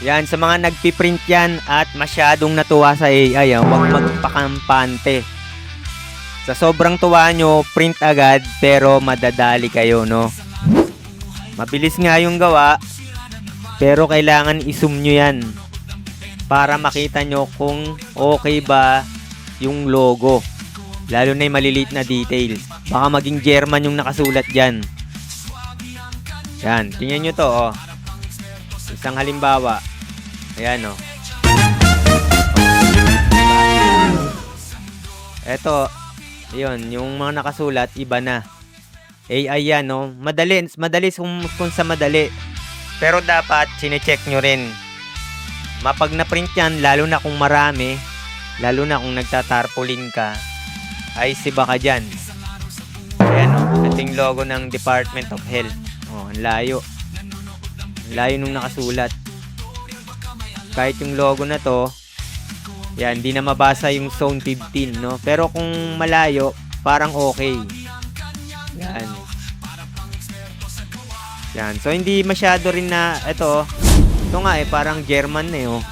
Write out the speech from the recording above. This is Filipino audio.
Yan, sa mga nagpiprint yan at masyadong natuwa sa AI, huwag magpakampante. Sa sobrang tuwa nyo, print agad pero madadali kayo, no? Mabilis nga yung gawa, pero kailangan i-zoom nyo yan para makita nyo kung okay ba yung logo. Lalo na yung maliliit na details. Baka maging German yung nakasulat dyan. Yan, tingnan nyo to, oh. Isang halimbawa. Ayan, oh. Eto, yun, yung mga nakasulat, iba na. AI yan, no? Madali kung sa madali. Pero dapat, sinecheck nyo rin. Mapag na-print yan, lalo na kung marami, lalo na kung nagtatarpaulin ka, ay siba ka dyan. Ayan, oh. Ito yung logo ng Department of Health. Oh, ang layo. Ang layo nung nakasulat. Kahit yung logo na to, yan, di na mabasa yung zone 15, no? Pero kung malayo, parang okay. Yan. Yan. So, hindi masyado rin na, ito nga parang German na, oh.